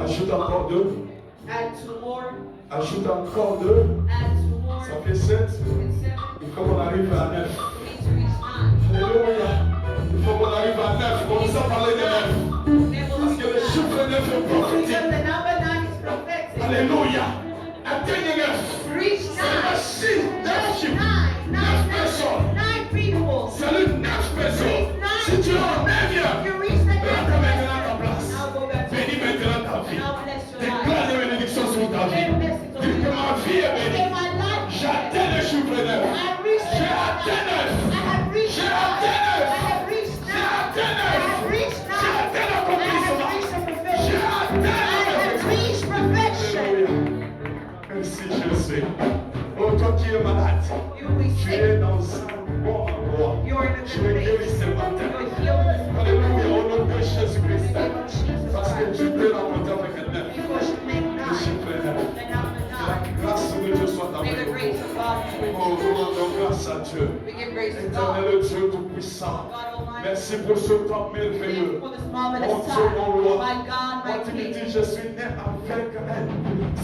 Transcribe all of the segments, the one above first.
Ajoute encore deux. Ajoute encore deux. Ça fait 7. Et comme on arrive à 9. Alléluia. Il faut qu'on arrive à 9. On nous a parlé de 9. Parce que le chiffre 9 est prophétique. Because the number 9 is prophetic. Alléluia. Atteignez 9. Reach C'est pas 9. 6, 9 chiffres. 9 personnes. 9 people. Salut 9 personnes. Si tu es en 9e, You reach the 9th rentre maintenant à ta place. I'll go back to Bénis maintenant ta vie. I'll bless your Déclare life. des bénédictions sur ta vie. Dis que ma vie est In bénie. my life, J'atteins le chiffre 9. I reached the J'ai atteint 9. I have reached J'ai 9. atteint 9. I have reached 9. J'ai atteint I have 9. reached 9. J'ai atteint I have l'accomplissement. reached the J'ai perfection. I atteint have l'accomplissement. reached perfection. Alléluia. Merci Jésus. Oh, toi qui es malade, You will be tu sick. es dans un bon endroit. You're in a Tu good es guéri place. ce matin. You're healed this morning. Alléluia, au nom de Jésus-Christ. In the name of Jesus Parce que Christ. tu peux la monter avec un 9. Because you make Le 9. chiffre 9. The number La 9. grâce de Dieu soit May the avec grace nous. of God be with Oh, you. nous rendons grâce à Dieu. We give grace to God. Éternel Dieu Tout-Puissant. God Almighty. Merci pour ce temps Thank you merveilleux. for this Mon marvelous Dieu, mon time. roi. My God, my Quand tu me King. dis, je suis né avec elle,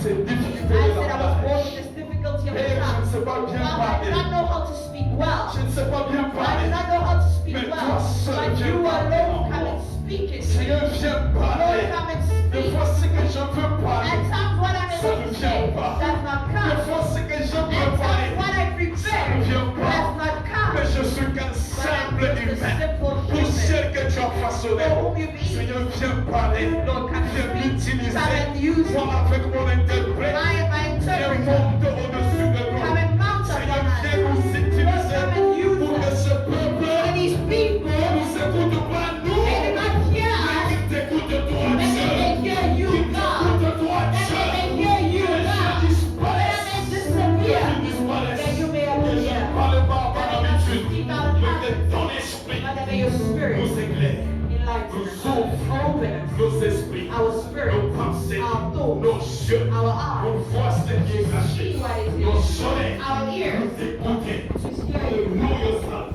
ces difficultés I de said I was born langage. with this difficulty of Et je ne tongue. sais pas bien God, I do parler. not know how to speak well. Je ne sais pas bien I do parler. not know how to speak Mais well. toi seul, But viens you parler en alone come moi. and speak it. Seigneur, viens Lord, parler. come and Des speak. fois, ce que je veux At parler, times what I'm ça able ne to vient say pas. does not Des come. fois, ce que je At veux times parler, what I prepare ne vient pas. does not come. mais je suis qu'un simple But I'm just a humain. simple Pour human. celle que tu as façonné. For whom you be. Seigneur, viens parler. Lord, come and Viens speak. m'utiliser. Come and use Moi, me. avec mon interprète. My Viens interpreter. monter au-dessus de Come nous. and mount Seigneur, upon viens us. nous utiliser Come and use pour que us. ce peuple For these people, ne nous écoute pas, nous. they do not hear Mais us. qu'ils t'écoutent toi But seul. they hear you, Qu'ils God. t'écoutent toi That they seul. may hear you, Que je God. That disparaisse. they disappear. Que je disparaisse. That you may Que je appear. ne parle pas par That I not habitude. speak out of Mais que habit. ton esprit But that may your spirit nous éclaire. enlighten Nous us. ouvre Open us. nos esprits, Our spirit. nos pensées, Our thoughts. nos yeux, Our pour eyes. voir ce qui est caché, See what is nos hidden. oreilles, Our ears. nous écouter. To hear you. Alléluia, Seigneur.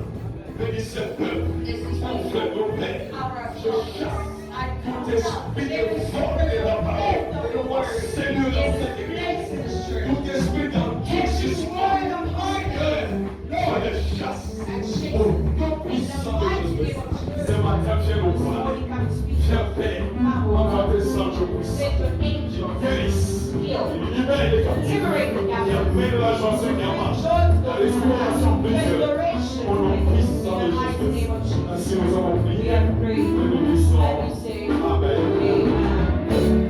Bénis ce peuple. This is Ouvre nos pères. power of Je God. chasse I tout come esprit There de is vol de la parole. of your word. Seigneur, dans cette It's église. place in the church. Tout esprit d'endurcissement de cœur, je le chasse. Au nom puissant de Jésus. Ce matin, viens nous parler. Holy, come and speak. Viens, Père. Envoie tes anges puissants. Send your angels. Guérisse. Heal. Libère les captifs. Liberate the Et captives. amène la joie sur qui marche. Joy to La those who restauration have pleine. restoration. Au nom puissant In de the mighty Jésus. name of Jesus. Ainsi nous avons We prié. have prayed. Et nous disons And we say, Amen. Amen.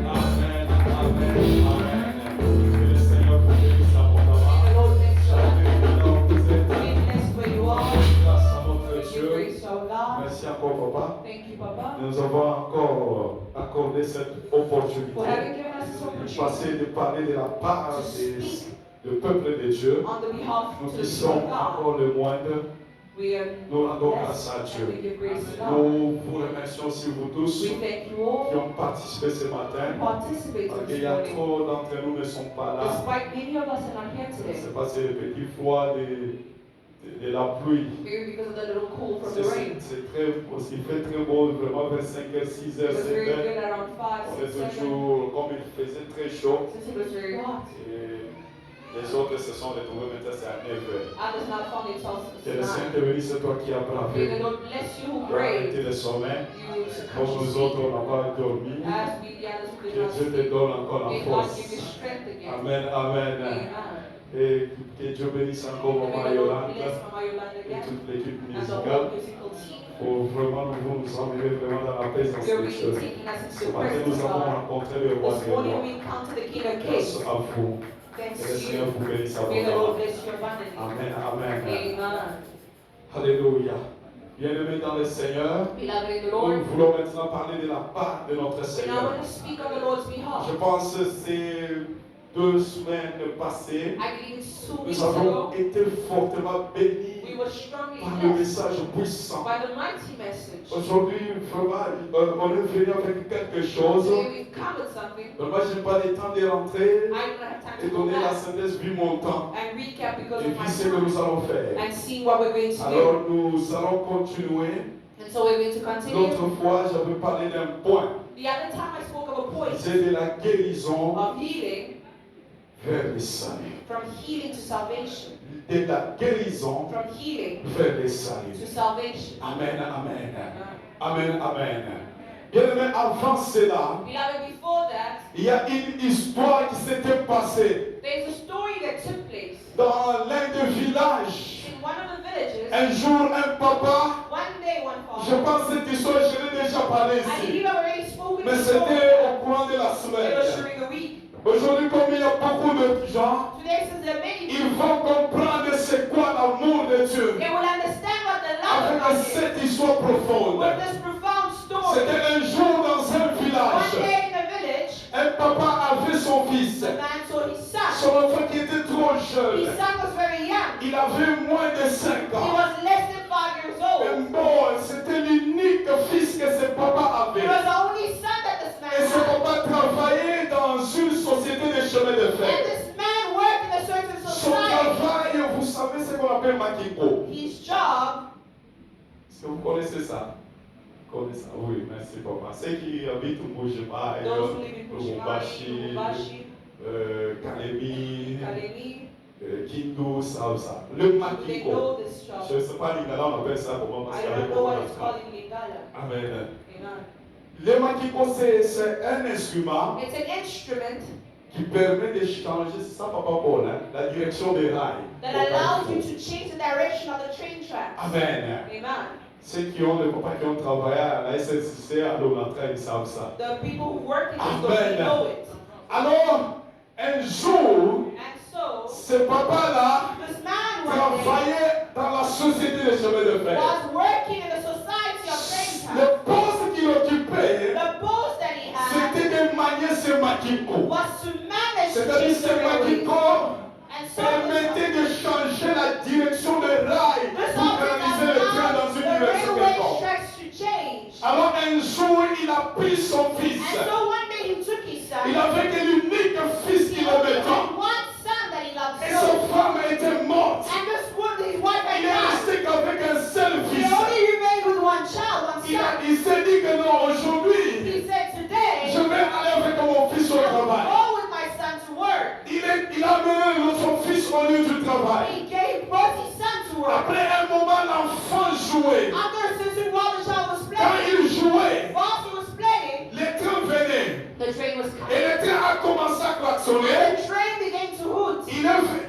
Amen. Amen. Amen. Que le Seigneur vous bénisse abondamment. May the Lord bless you. Maintenant, vous êtes Be blessed where you are. grâce à notre We give Dieu. grace to our God. Merci encore, Papa. Thank you, Papa, Nous avons encore accordé cette opportunité for having given us this de opportunity passer de parler de la part du peuple de Dieu. on the behalf Nous to qui the sommes people of God. encore le moindre, We are nous rendons blessed grâce à and Dieu. we give grace to God. Nous vous remercions aussi vous tous We thank you qui all ont participé ce matin. who participated Parce qu'il this y a morning. trop d'entre nous ne sont pas là. Despite many of us are not here today, C'est parce que le petit froid de la pluie. maybe because of the little cool from the C'est rain. il fait très beau, vraiment vers 5h, 6h, It was very 7h. good around 5, On est 6, 7, toujours, comme il faisait très chaud, since it was very hot. et les autres se sont retrouvés maintenant c'est à 9h. Others not found themselves Que le tonight. Seigneur te bénisse, c'est toi qui as May the bravé. Lord bless you who Tu as arrêté prayed. le sommeil. You Comme nous autres, on n'a pas dormi. as we the others who Que did not Dieu te sleep. donne encore la May God force. give you strength again. Amen, amen. Amen. Et que Dieu bénisse encore And Maman may the Lord Yolande bless Mama Yolanda et again toute l'équipe and the musicale. whole musical team. Pour vraiment nous emmener vraiment dans la présence You're de really Dieu. taking us into Ce the matin, presence nous of avons God. rencontré le roi This des morning rois. we come to the King of Grâce Kings. à vous. Thanks Que le to Seigneur you. vous bénisse May the Lord abondamment. bless you abundantly. Amen, amen. Amen. Alléluia. Bien-aimés dans le Seigneur, Beloved in the nous Lord, voulons maintenant parler de la part de notre we now Seigneur. want to speak on the Lord's behalf. Je pense que ces 2 semaines passées, I believe it's 2 nous weeks avons ago, été fortement bénis we were strongly par le blessed message puissant. by the mighty message. Aujourd'hui, vraiment, on est venu avec quelque chose. Today we've come with something. Moi, je n'ai pas le temps de rentrer I don't have time et to go donner la back synthèse vu mon temps and recap because et of my puis ce que nous time allons faire. and see what we're going to do. Alors, nous allons continuer. And so we're going to continue. L'autre fois, j'avais parlé d'un point. The other time I spoke of a point C'est de la guérison of healing vers le salut. From healing to salvation. De la guérison From healing vers le to salut. salvation. Amen, amen. Amen, amen. Bien-aimé, avant cela, Beloved, before that, il y a une histoire qui s'était passée there's a story that took place dans l'un des villages. in one of the villages. Un jour, un papa, One day, one je father. pense que cette histoire, je l'ai déjà parlé I believe ici, I've already spoken mais before. c'était au courant de la It was semaine. during the week. Aujourd'hui, comme il y a beaucoup de gens, Today, since there are many ils people, vont comprendre c'est quoi l'amour de Dieu they will understand what the love of God avec is. cette histoire profonde. With this profound story. C'était un jour dans un One village. day in a village, Un papa avait son fils. a man saw his son. Son enfant qui était trop jeune. His son was very young. Il avait moins de 5 He ans. was less than 5 years Et old. bon, c'était l'unique fils que ce papa He avait. was the only son that this man Et ce had. papa travaillait dans une société de chemin de And fer. this man worked in a certain Son society. travail, vous savez ce qu'on appelle Makiko. His job, Est-ce que vous connaissez ça? Vous connaissez ça? Oui, merci papa. Ceux qui habitent au Mojima, those who live in Kushimani, Lubumbashi, Lubumbashi, Kalemi, Kalemi, Kindu, ça. Le they Makiko. know this job. Je ne sais pas l'Ingala, on appelle ça comment parce I qu'il y a don't des know what moments it's comme ça. called in Lingala. Amen. Amen. Le Makiko, c'est un instrument It's an instrument qui permet de changer, c'est ça papa Paul, hein, la direction des rails. that allows you to change the direction of the train tracks. Amen. Amen. Ceux qui ont des papas qui ont travaillé à la SNCC, à l'Onatrà, ils savent ça. The people who work in this Amen. store, they know it. Alors, un jour, And so, ce papa-là this man one day travaillait dans la société des chemins de fer. was working in the society of train tracks. Le poste qu'il occupait, The post that he had c'était de manier ce Makiko. was to manage to C'est-à-dire change ce the railways. Makiko And so, permettait de changer la direction des rails this pour office canaliser le train dans allows une the direction railway quelconque. tracks to change. Alors un jour, il a pris son fils. And so one day he took his son. Il avait que l'unique fils He qu'il only aimait had tant. one son that he loved Et so. sa femme était morte. And this woman, his wife Il had est died. resté qu'avec un seul He fils. only remained with one child, one son. Il s'est dit que non, aujourd'hui, He said, today, je vais aller avec mon fils au I will travail. go with my son to work. Il a mené son fils au lieu du travail. He gave both his son to work. Après un moment, l'enfant jouait. After a certain while, the child was Quand playing. il jouait, Whilst he was playing, les trains venaient. the train was Et coming. le train a commencé à klaxonner. And the train began to hoot.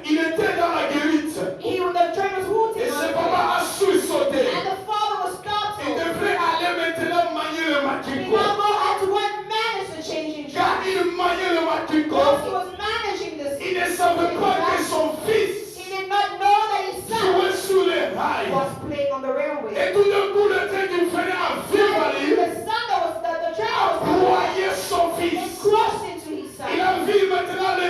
Il était dans la guérite. The train was hooting. Et on ce the papa train. a sauté. And the father was Il startled. devrait aller maintenant manier le He Makiko. now go had to one manage the changing Car train. il maniait le Makiko. Whilst he was managing this, Il ne savait pas que son fils he did not know that his son jouait sur les rails. was playing on the railway. Et tout d'un coup, le train qui venait à vivre à lui The son that was the train a was coming. broyé son It fils. crushed into his son. Il a vu maintenant le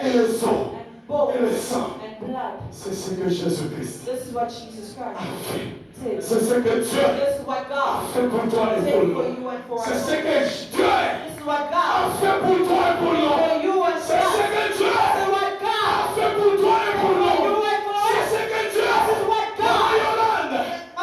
flesh le sang, and bones et le sang. and blood. C'est ce que Jésus-Christ This is what Jesus a Christ fait. did. C'est ce que Dieu This is what a God fait pour toi et did pour for nous. you and for C'est us. ce que Dieu This is what a God fait pour toi et pour did nous. for you and C'est for ce us. que Dieu This is what a God fait pour toi et pour did for nous. you and for C'est us. ce que Dieu This is what pour God Yolande.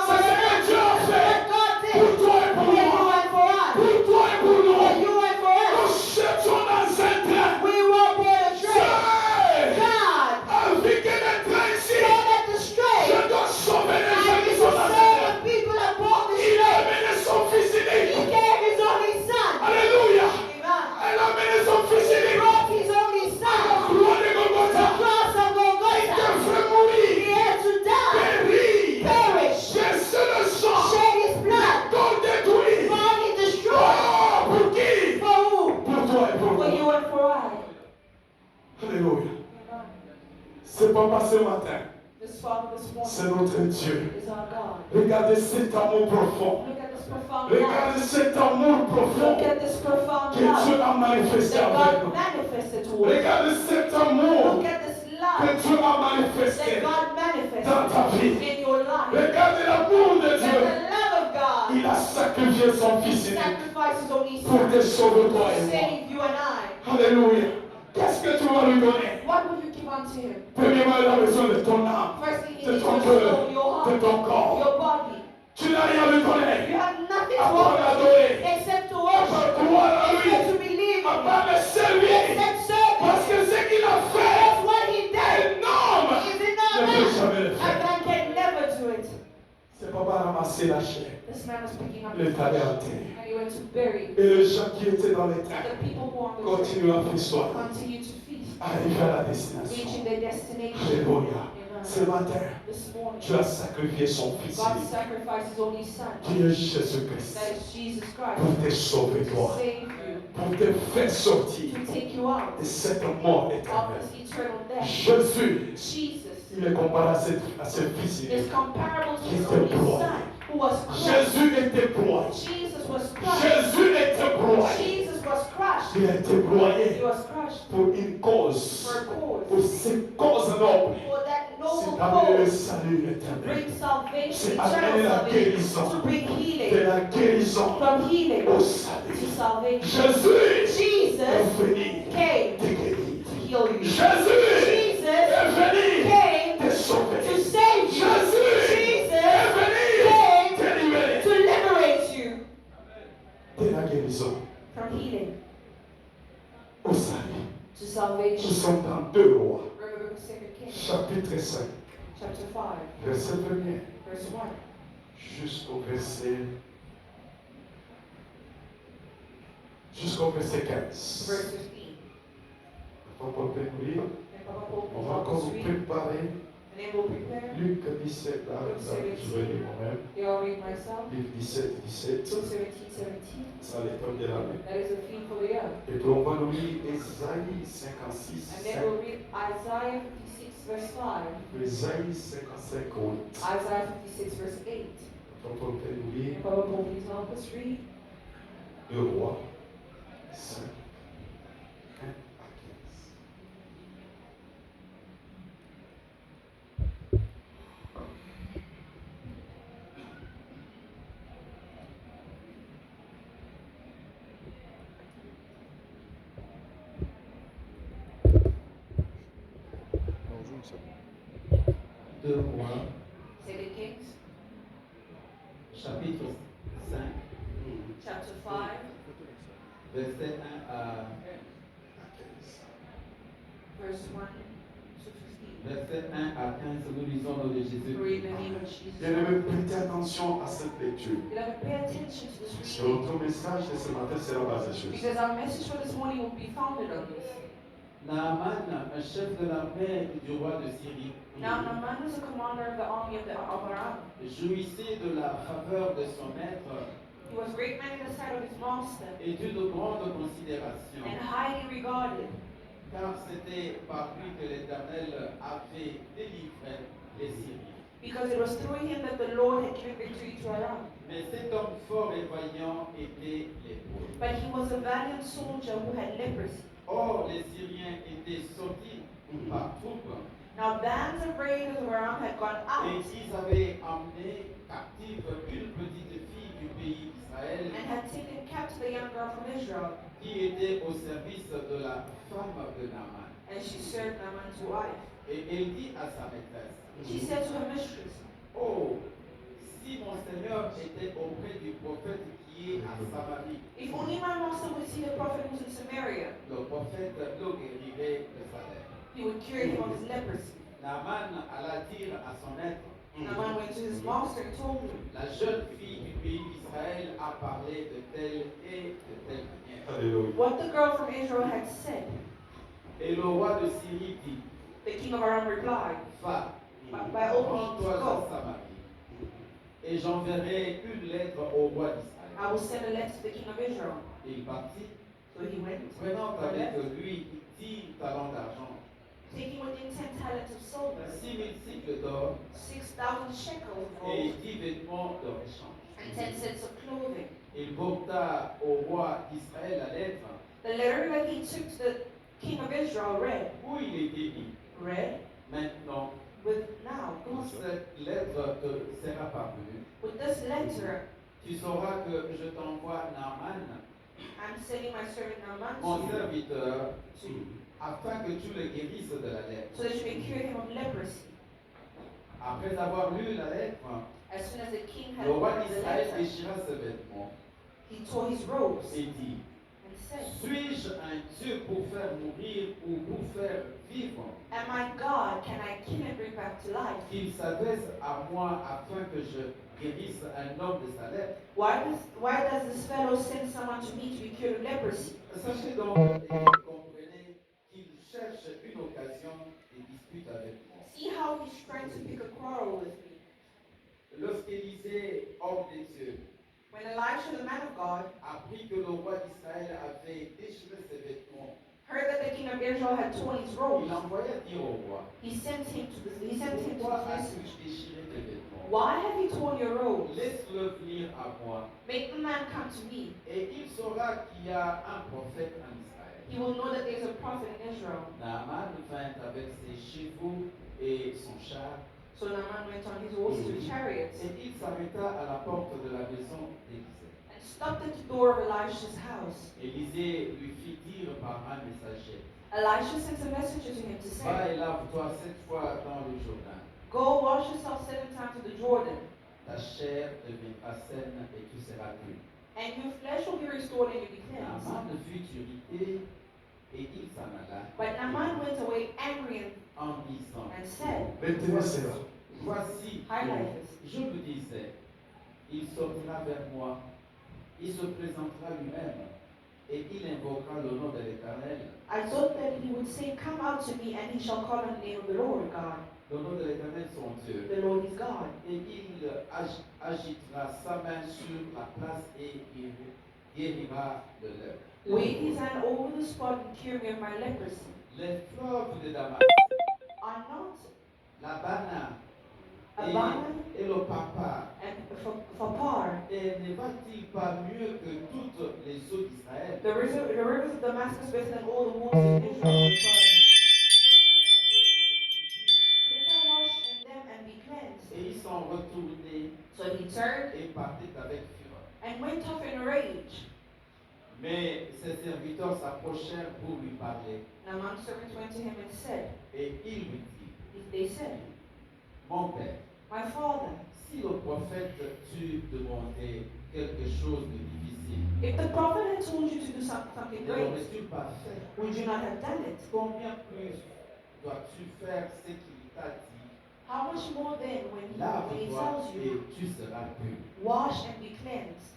C'est ce que Dieu a This is fait what God did pour toi et for pour you nous. and for us. Pour toi et pour For nous. you and for Nous us. cherchons dans un train. We will be a Dieu train. God a vu que le train ici, saw that the strait je dois sauver les gens and qui he sont dans ce saved train. the people that bought the Il a strait. amené son fils He unique. gave his only son. Alléluia. Amen. Elle a amené son fils He unique. brought his only son. Croix de The Golgotha. cross of Il Golgotha. devrait He mourir. had to die, Périr. perish, Verser le sang. shed his blood, Corps détruit. body destroyed. Oh, pour qui? For who? Pour toi et pour For moi. you and for I. Alléluia. C'est pas ce matin. This Father this C'est morning notre Dieu. is our God. Regardez cet amour profond. Look at this profound Regardez love. cet amour profond Look at this profound que Dieu love a manifesté that avec God nous. manifested towards us. Regardez cet amour Look at this que love Dieu a manifesté that God dans manifested ta vie. in your life. Regardez l'amour de That Dieu. the love of God Il a sacrifié son He fils unique sacrificed His only pour Son te sauver to toi et moi. save you and I. Alléluia. Qu'est-ce que tu vas lui donner? What will you give unto Him? Premièrement, il a besoin de ton âme, Firstly, He de needs ton your cœur, soul, your de heart, ton corps. your body. Tu n'as rien à lui You donner. have nothing to À part offer l'adorer. except to À part worship, croire à lui. except to believe À in part Him, le servir. except serve Parce Him. que ce qu'il a fait, That's what He did. un homme Is it ne not peut that? jamais le A faire. man can never do it. C'est pas pour ramasser la chair. This man was picking up Le the taillé flesh à terre. and he went to bury. Et les gens qui étaient dans les trains The people who were on the train continuent à festoyer, continue to feast, arriver à la destination. reaching their destination. Alléluia. Amen. Ce matin, This morning, tu as sacrifié son fils God unique, sacrificed His only Son, qui est Jésus-Christ, that is Jesus Christ, pour te sauver to toi, save you, pour te faire sortir to take you out de cette mort of éternelle. this eternal death. Jésus, Jesus il est comparé à ce fils is unique. comparable to His Qui only était broyé. Son, who was crushed. Jésus était broyé. Jesus was crushed. Jésus était broyé. Jesus was crushed. Il a été He broyé was crushed pour une cause, for a cause, pour cette cause noble. for that C'est noble amener le cause. salut To éternel. bring salvation, C'est amener eternal la salvation, guérison. to bring De healing, la guérison from healing au to salut. salvation. Jésus Jesus est venu came te guérir. to heal you. Jésus Jesus est venu came te sauver. to save you. Jésus Jesus est venu came te libérer. to liberate you De la guérison from healing au salut. to Nous salvation. sommes dans 2 Rois, Remember 2 Kings chapitre 5, chapter 5, verset 1er, verse 1 jusqu'au verset 15. to verse 15. On va pas lire. And Papa Paul On will va help encore us vous read, préparer. and then we'll prepare. Luc 17, là, je vais lire moi-même. They all read myself. Luc 17, 17, Luke 17:17. ça l'étonne de l'année. That is a theme for the year. Et puis on va nous lire Ésaïe 56, And then we'll read Isaiah 56 verse 5. Ésaïe 55, 8. Isaiah 56 verse 8. Donc on peut nous lire And Papa Paul, please help us read. 2 Rois 5, 1 à 15. Deux Rois, Second Kings chapitre 5, chapter 5 verset 1 à verse 1 to 15. verset 1 à 15, nous lisons le nom de Jésus. Read the name of Jesus. Bien-aimés, prêtez attention à cette lecture. Beloved, pay attention to this Parce que reading notre message de ce matin sera basé sur ça. because our message for this morning will be founded on this. Naaman, un chef de l'armée du roi de Syrie, Now, Naaman was a commander of the army of Aram. jouissait de la faveur de son maître He was great man in the sight of his master et d'une grande considération, and highly regarded, car c'était par lui que l'Éternel avait délivré les Syriens. because it was through him that the Lord had given victory to Aram. Mais cet homme fort et vaillant était lépreux. But he was a valiant soldier who had leprosy. Or, les Syriens étaient sortis par troupes. Now bands of raiders of Aram had gone Et out ils avaient emmené captive une petite fille du pays d'Israël and had taken captive a young girl from Israel, qui était au service de la femme de Naaman. and she served Naaman's wife. Et elle dit à sa maîtresse, She said to her mistress, oh, si mon Seigneur était auprès du prophète qui est à Samarie, if only my master would see the prophet who was in Samaria, le prophète le guérirait de sa lèpre. he would cure him of his leprosy. Naaman alla dire à son maître, Naaman went to his master and told him, la jeune fille du pays d'Israël a parlé de telle et de telle manière. Alléluia. what the girl from Israel had said. Et le roi de Syrie dit, The king of Aram replied, va, by all means, rends-toi à go. Samarie, et j'enverrai une lettre au roi d'Israël. I will send a letter to the king of Israel. Et il partit, So he went, prenant avec lui 10 talents d'argent, taking within 10 talents of silver, 6 000 cycles d'or 6,000 shekels of et gold, 10 vêtements de rechange. and 10 sets of clothing. Il porta au roi d'Israël la lettre The letter that he took to the king of Israel où il était dit, read, maintenant, with now, quand cette lettre te sera parvenue, with this letter, tu sauras que je t'envoie Naaman, I'm sending my servant Naaman mon to you, serviteur, afin que tu le guérisses de la lèpre. so that you may cure him of leprosy. Après avoir lu la lettre, As soon as the king had le roi read the d'Israël letter, déchira ses vêtements he tore his robes et dit, and said, suis-je un Dieu pour faire mourir ou pour faire vivre? Am I God? Can I kill and bring back to life? Qu'il s'adresse à moi afin que je guérisse un homme de sa lèpre. Why does this fellow send someone to me to be cured of leprosy? Sachez donc et comprenez qu'il cherche une occasion de dispute avec moi. See how he's trying to pick a quarrel with me. Lorsqu'Élisée, homme de Dieu, When Elisha, the man of God, apprit que le roi d'Israël avait déchiré ses vêtements, heard that the king of Israel had torn his il robes, envoya dire au roi, he sent him to this pourquoi as-tu message. déchiré tes vêtements? Why have you torn your robes? Laisse-le venir à moi, Make the man come to me. et il saura qu'il y a un prophète en Israël. He will know that there is a prophet in Israel. Naaman vint avec ses chevaux et son char, So Naaman went on his horses with chariots et il s'arrêta à la porte de la maison d'Élisée. and stopped at the door of Elisha's house. Élisée lui fit dire par un messager, Elisha sent a messenger to him to va say, et lave-toi 7 fois dans le Jourdain. Go wash yourself 7 times in the Jordan, Ta chair deviendra saine et tu seras pur. and your flesh will be restored and you'll be cleansed. Naaman fut irrité et il s'en alla But Naaman went away angry en disant, and said, Maintenez cela. voici, highlight this. je me disais, il sortira vers moi, il se présentera lui-même et il invoquera le nom de l'Éternel. I thought that he would say, Come out to me, and he shall call on the name of the Lord God. Le nom de l'Éternel son Dieu. The Lord is God. Et il agitera sa main sur la place et il guérira de l'œuvre. Wave his hand over the spot and cure me of my leprosy. Les fleuves de Damas, Are not la Bana Abana et le Papa, and Pharpar, et ne va-t-il pas mieux que toutes les eaux d'Israël? the rivers of Damascus better than all the waters of Israel? Couldn't I wash in them and be cleansed? Et ils sont retournés So he turned et partaient avec fureur. and went off in a rage. Mais ses serviteurs s'approchèrent pour lui parler. Naaman's servants went to him and said, Et il lui dit, They said, mon père, My father, si le prophète t'eût demandé quelque chose de difficile, if the prophet had told you to do something ne great, l'aurais-tu pas fait? would you not have done it? Combien plus dois-tu faire ce qu'il t'a dit? How much more then when he Lave-toi tells et you, tu seras pur. wash and be cleansed?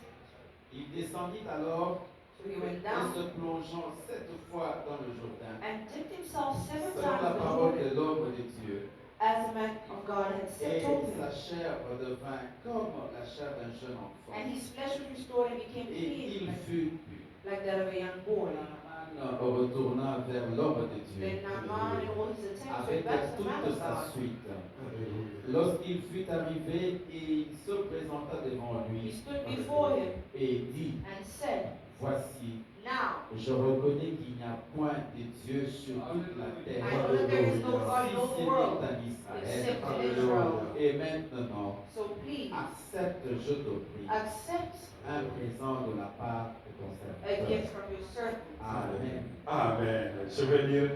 Il descendit alors So he went et down se plongeant 7 fois dans le Jourdain, and dipped himself 7 selon times la in the parole Jordan, de l'homme de Dieu. as the man of God had Et told him. sa chair redevint comme la chair d'un jeune enfant. And his flesh was restored and became Et il clean, fut pur. like that of a young boy. Naaman retourna vers l'homme de Dieu Then Naaman and all his attempts avec went back to the man toute of sa God. suite. Alléluia. Lorsqu'il fut arrivé, il se présenta devant He lui stood before him et dit, and said, voici, Now, Je reconnais qu'il n'y a point de Dieu sur toute la terre. I know that there is no God in Si all the ce world n'est en Israël. except in Israel. Et maintenant, So please, accepte, je te prie, accept un présent de la part de ton a serviteur. gift from your servant. Amen. Amen. Je vais lire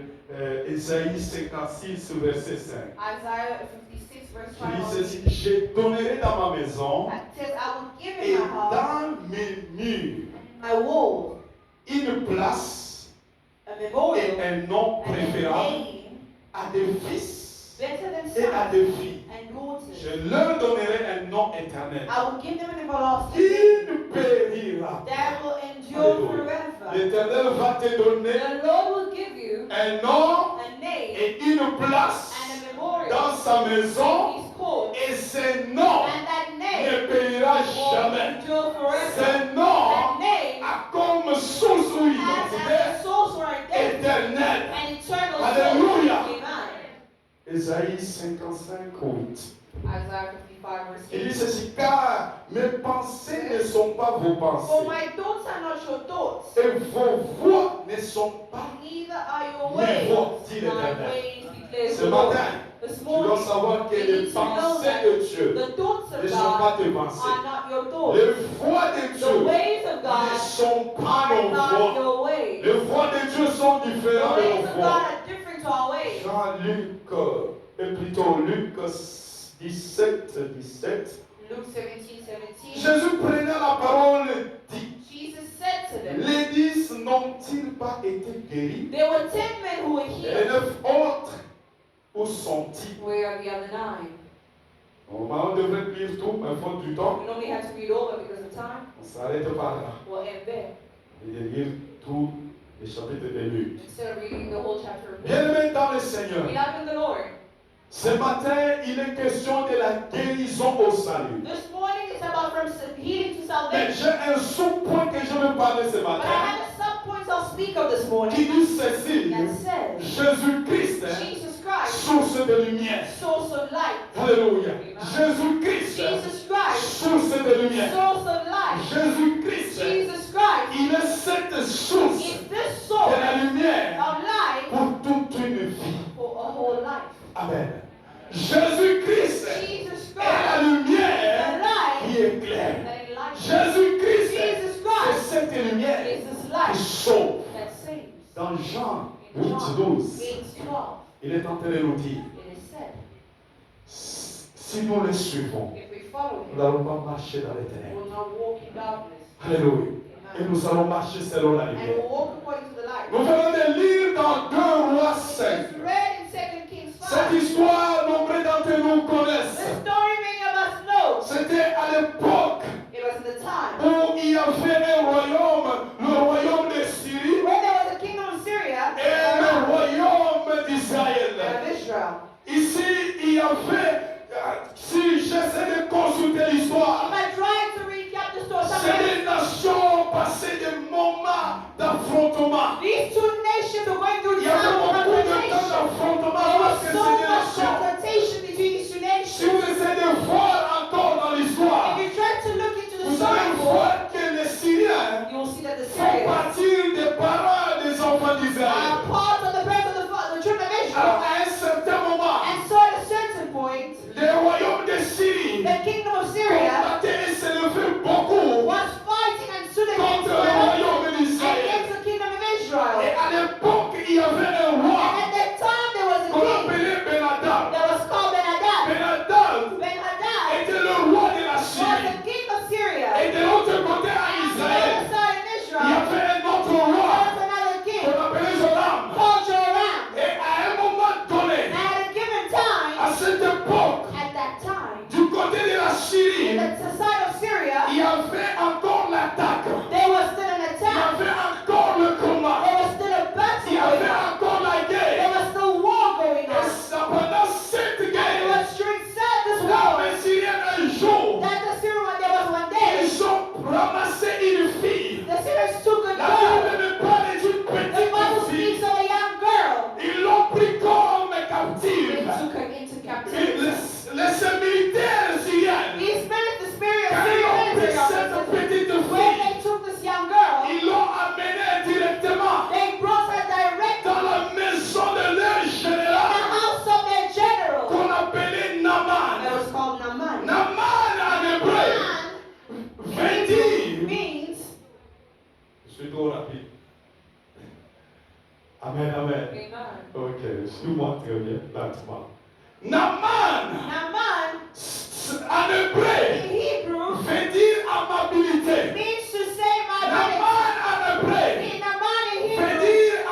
Ésaïe 56, verset 5. Isaiah 56, verse Qui dit 5. ceci, je donnerai dans ma maison It says, I will give et in my house, dans mes murs my wall, une place a et memorial, un nom and a préférable name à des fils better than et à sons des filles. and daughters. Je leur donnerai un nom éternel I will give them an everlasting qui name ne périra pas. that will endure Alléluia. forever. L'Éternel va te donner The Lord will give you un nom a name et une place and a memorial dans sa maison in His court, et ce nom and that ne name périra will jamais. endure forever. Ce nom That name a comme source ou has as identité a source or identity éternelle. and eternal Alléluia. source. Amen. Ésaïe 55, 8. Isaiah 55, verse Il dit 8. ceci, car mes pensées ne sont pas vos For pensées my thoughts are not your thoughts, et vos voix ne sont pas. neither are your Mes ways voix, dit my l'Éternel. ways, declares Ce the Lord. matin, This tu morning, dois savoir que you les need to know pensées that de Dieu the thoughts ne of sont pas God tes pensées. are not your thoughts. Les voix de The Dieu ways of ne God sont pas are nos not voix. your ways. Les voix de Dieu sont The différentes de ways nos of God voix. are different to our ways. Jean-Luc, et plutôt Luc 17, 17. Luke 17:17. Jésus prenait la parole dit, Jesus said to them, les 10 n'ont-ils pas été guéris? there were 10 men who were Et les healed. 9 autres, où sont-ils? Where are the other 9? Normalement, on devrait lire tout, mais faute du temps, We normally have to read over because of time. on s'arrête par là. We'll end there. Et de lire tout le chapitre de Luc. Instead of reading the whole chapter of Luke. Bien-aimés dans le Seigneur, Beloved in the Lord, ce matin, il est question de la guérison au salut. this morning is about from healing to Mais salvation. j'ai un sous-point que je veux parler ce But I matin have a sub-point I'll speak of this qui morning dit ceci, that says, Jésus-Christ, Jesus Christ, source de lumière. source of light. Alléluia. Jésus-Christ, Jesus Christ, source de lumière. source of light. Jésus-Christ, Jesus Christ il est cette source is this de source la lumière of light pour toute une vie. for a whole life. Amen. Jésus-Christ Jesus est la Christ, lumière the light qui éclaire. that enlightens. Jésus-Christ, Jesus c'est Christ cette lumière is this qui light sauve. that saves. Dans Jean In 8, John 12, 8:12, il est en train de nous dire, it is said, si nous le suivons, if we follow nous him, n'allons pas marcher dans les we ténèbres. will not walk in darkness. Alléluia. Et Amen. nous allons marcher selon la And we lumière. will walk according to the light. Nous venons de lire dans 2 Rois 5. It's read in 2 Kings Cette 5. histoire, nombreux d'entre nous The connaissent. story many of us know. C'était à l'époque It was in the time où il y avait un royaume, le royaume de Syrie when there was a kingdom of Syria et le and royaume d'Israël. of Israel. Ici, il y avait, si j'essaie de consulter l'histoire, If I try to recap the story, c'est des nations passées des moments d'affrontement. these two nations are going through Il y avait time of beaucoup de temps confrontation. d'affrontement There was parce que so c'est des much nations. confrontation between these two Si nations. vous essayez de voir encore dans l'histoire, If you try to look into the vous allez storyboard, voir que les Syriens you will see that the font Syrians partie des parents des enfants d'Israël. are part of the birth of the children of Alors Israel. à un certain moment, And so at a certain point, Suis-moi très bien, lentement. Naaman, Naaman, en hébreu, in Hebrew, veut dire amabilité. means to say my ability. Naaman en hébreu Naaman in veut Hebrew, dire say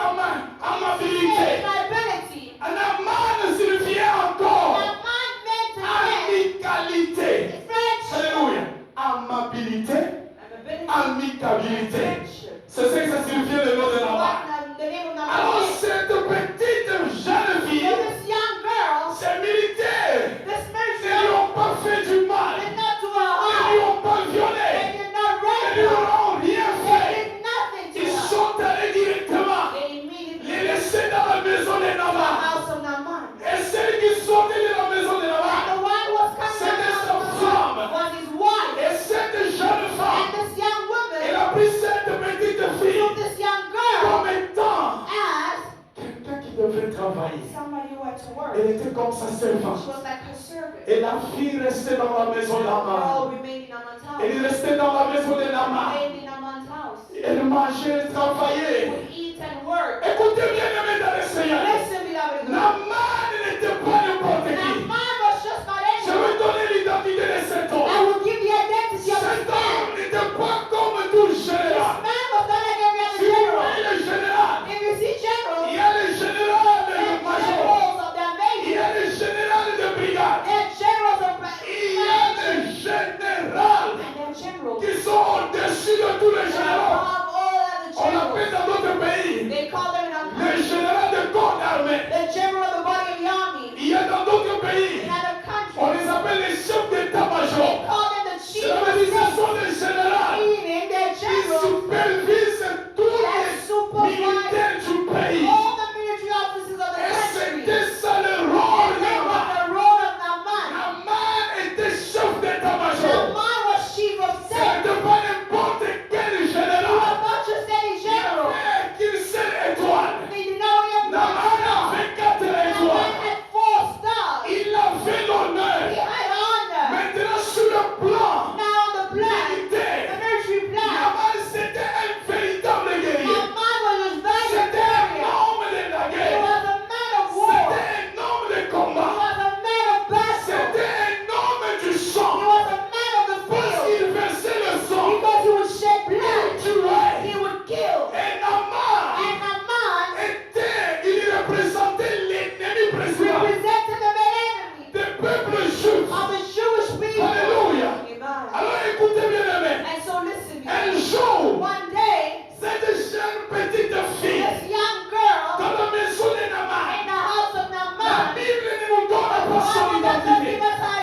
amabilité. my ability. Naaman signifie encore Naaman meant to amicalité. say friendship. Alléluia. Amabilité, Ability, amicabilité. friendship. C'est ce que ça signifie le nom de Naaman. What the name of Alors Naaman is. cette petite jeune So fille, this young girl, ces militaires this ne lui merchant, ont pas fait du mal, did not do ne lui her harm. ont pas violé, They did not ne rape lui her. ont rien They fait. did nothing to Ils her. sont allés directement They immediately les laisser dans la maison de to the Naaman. house of Naaman. Et celle qui sortait de la maison de And Naaman, the one who was coming c'était out sa of femme. Naaman was his wife. Et cette jeune And femme, this young elle woman a pris cette petite took fille this young girl comme étant as quelqu'un qui devait travailler. somebody who had to work. Elle était comme sa She servante. was like her servant. Et la fille restait dans la maison de The girl Naaman. remained in Naaman's Elle house. restait dans la maison de Naaman. Remained in Naaman's house. Elle mangeait, elle travaillait. Would eat and work. Écoutez bien, aimés dans le Seigneur. Listen, beloved. Naaman n'était pas n'importe qui. Naaman was just not Je vais anyone. donner l'identité de cet I homme. will give the identity of Cet this man. homme n'était pas comme tout This général. man was not like every Si other vous general. voyez le général, If you see generals, il y a le général de they're major, generals of their il y a major. le général de brigade, They're generals of il y a le général and they're generals. qui sont au-dessus de tous les They're généraux. above all other On l'appelle generals. dans d'autres pays They call them le général de corps d'armée. the general of the body of the army. Il y a dans d'autres In pays, other on countries, les appelle les chefs they d'état-major. call them the chief Cela of veut dire que ce staff. sont des généraux Meaning they're qui generals supervisent tous that les supervise militaires du pays. all the military officers of the Et country. c'était ça le rôle And de that was Naaman. the role of Naaman. Naaman était chef d'état-major. Naaman was chief of Ce staff. n'était pas n'importe quel He was général. not just any Il general. avait qu'une seule étoile. They did not only have Naaman one star. avait 4 Naaman étoiles. had 4 stars. Il avait l'honneur. He had honor. Maintenant, sur le plan Now on the plan, the militaire, military plan, Naaman c'était un véritable guerrier. Naaman was a valiant C'était un warrior. homme de la He guerre. was a man of war. C'était un homme de He combat. was a man of battle. C'était un homme du He sang. was a man of the Parce field. qu'il versait le sang. Because he would shed Il blood. tuait. He would kill. Et Naaman And Naaman il représentait l'ennemi principal represented the main enemy des peuples juifs. of the Jewish people. Alléluia. Amen. Alors écoutez bien, aimé. And so listen, Un you. jour, One day, cette jeune petite fille this young girl dans la maison de in Naaman, the house of la Naaman, Bible ne nous donne the pas son Bible doesn't give identité. us her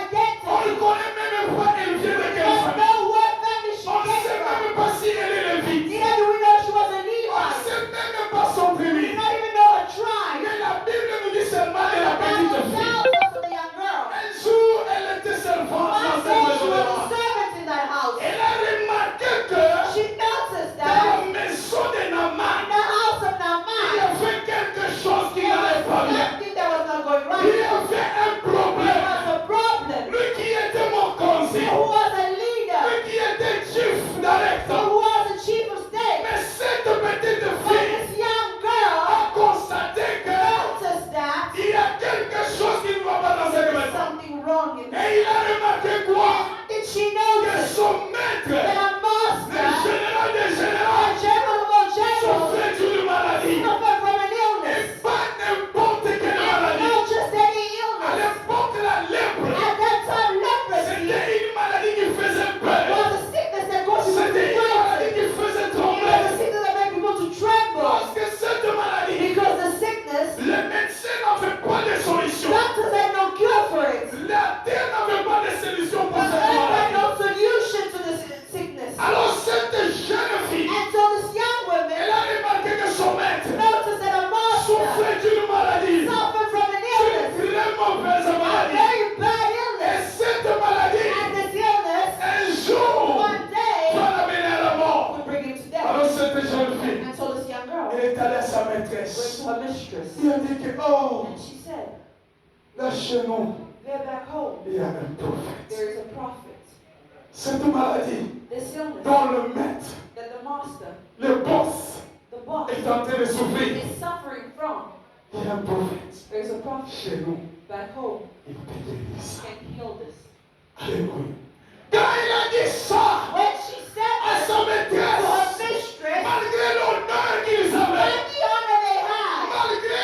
On ne identity. connaît même pas elle vient de quelle There's famille. no what family she On ne came sait from. même pas si elle est lévite. Neither do we know she was a On ne Levite. sait même pas son We tribu. do not even know her tribe. Mais la Bible nous dit seulement de la The Bible petite tells fille. us of the young girl. Un jour, elle était servante One dans day cette she maison de was a Naaman. servant in that house. Elle a remarqué que She noticed dans la that maison de in Naaman, the house of il y Naaman, avait quelque chose qui there n'allait pas was bien. something that was not going Il y right. avait un There problème. was a problem. Lui qui était mon conseil, Who was a lui leader? qui était chief directeur. Who was the chief of state? Mais cette petite But fille this young girl a constaté que noticed that il y a quelque chose qui ne va pas dans cette there is maison. something wrong in Et il a remarqué quoi? Did she Que notice son maître, that a le master, général des a généraux, general of all generals, souffrait d'une maladie. suffered from an Et illness? pas n'importe quelle And maladie. not just any À illness. l'époque, la lèpre, At that time, leprosy c'était une maladie qui faisait peur. was a sickness that caused people to C'était une maladie tremble. qui faisait It was a trembler. sickness that made people to tremble. Parce que cette maladie, Because the sickness, les médecins n'avaient pas de solution. doctors had no cure for it. La terre n'avait pas de solution pour But cette there had maladie. no solution to this sickness. Alors cette jeune fille, And so this young elle woman a remarqué que son maître noticed that a master souffrait d'une maladie. suffered from an illness, Une très mauvaise a maladie. very bad Et illness. cette maladie, And this illness, un jour, one day, va l'amener à la mort. would bring him to death. Alors cette jeune fille, And so this young girl elle est allée à sa went maîtresse. to her mistress. Il a dit que, oh, And she said, là chez nous, there back home, il y a un prophète. there is a prophet. Cette maladie This illness dont le maître, that the master, le boss, the boss, est en train de souffrir. is suffering from. Il y a un prophète There's a prophet chez nous. back home Il peut guérir ça. can heal this. Alléluia. Quand il a dit ça When she said à this sa to her maîtresse, mistress, malgré l'honneur qu'ils and avaient, the honor they had, malgré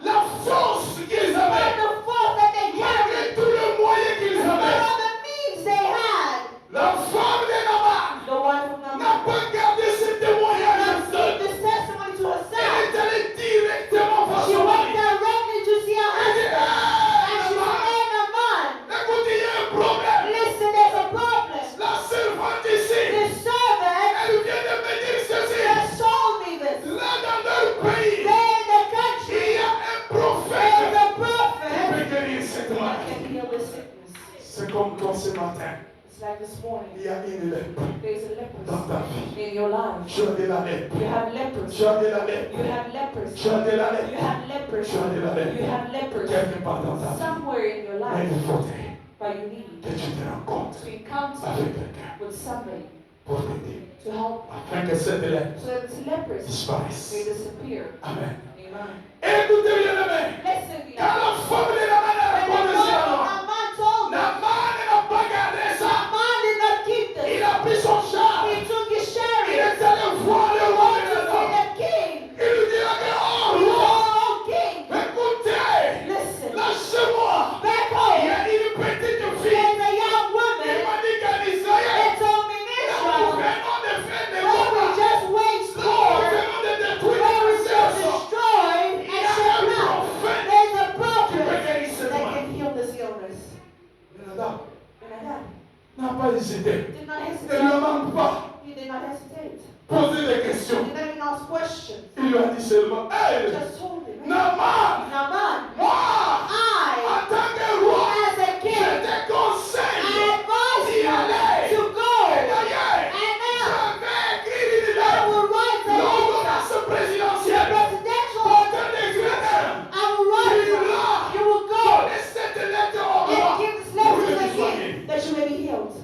la force qu'ils and avaient, the force that they carried, malgré tous les moyens qu'ils and avaient, all the means they had, la femme de Naaman the wife of n'a Naaman pas gardé ce témoignage not seul. keep this testimony to Elle herself. est allée directement voir She son went mari. directly to see her Elle dit, husband. And she Naaman, said, hey, Naaman, écoute, il y a un problème. listen, there's a problem. La servante ici, This servant elle vient de me dire ceci. has told me this. Là, dans leur pays, There in the il country, y a un there's prophète a qui prophet peut guérir cette that maladie. can heal this sickness. C'est comme toi ce matin. It's like this morning. Il y a une lèpre There's a dans ta leprosy vie. in your life. Tu as de la lèpre. You have leprosy. Tu as de la lèpre. You have leprosy. Tu as de la You lèpre. have leprosy. Tu as de la You lèpre. have leprosy. Quelque part dans ta vie. Somewhere in your Mais life, il faudrait but you need que tu te rencontres to encounter avec quelqu'un with somebody pour t'aider. to help Afin que cette lèpre so that this leprosy may disparaisse. disappear. Amen. Amen. Écoutez bien, amen. Listen, Quand la femme de Naaman a when the raconté Lord ça, Naaman told them, Naaman n'a pas gardé ça. Naaman did not keep Il this. a pris son char. He took his Il chariot est allé voir le to roi see de Naaman. the king. Il lui dit, oh He roi, said, oh king, écoutez, listen, lâchez-moi. back Il y home, a une petite fille. there's a young Il woman m'a dit qu'en Israël, that told me in nous Israel, venons de faire des where we combats. just waged Nous war, venons de détruire where we les just nations. destroyed Il and y a shut un down. prophète There's a qui peut prophet guérir cette that maladie. can heal this illness. Jonathan Jonathan n'a pas hésité. did not Ne lui hesitate. demande pas. He did not hesitate. Poser des He questions. did not even ask questions. Il lui a dit seulement, He hey, just told him, Naaman, Naaman, moi, I, en tant que roi, as a je king, te conseille I advise d'y you aller. to go. Et d'ailleurs, And now, j'avais écrit une I lettre will write a letter l'ordonnance to the présidentielle presidential pour office. que les Grenadiers I will write Tu iras. you will go donnent cette lettre au and roi give this pour letter to que the tu sois king guéri. that you may be healed.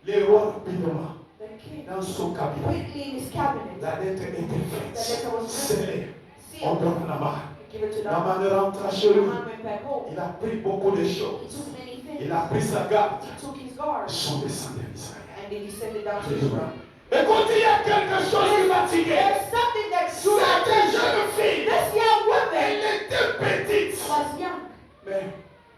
Les rois rapidement The king, dans son cabinet. quickly in his cabinet, La lettre était the faite, letter was scellée. On sealed, donne Naaman. and give it to Naaman. Naaman rentra chez lui. Naaman went back home. Il a pris beaucoup de He choses. took many things. Il a pris sa garde. He took his guard Ils sont descendus en Israël. and then he sent it down to Israel. Écoute, il y a quelque chose qui m'a tiré. There's something that drew my Cette attention. jeune fille, This young woman elle était petite. was young, Mais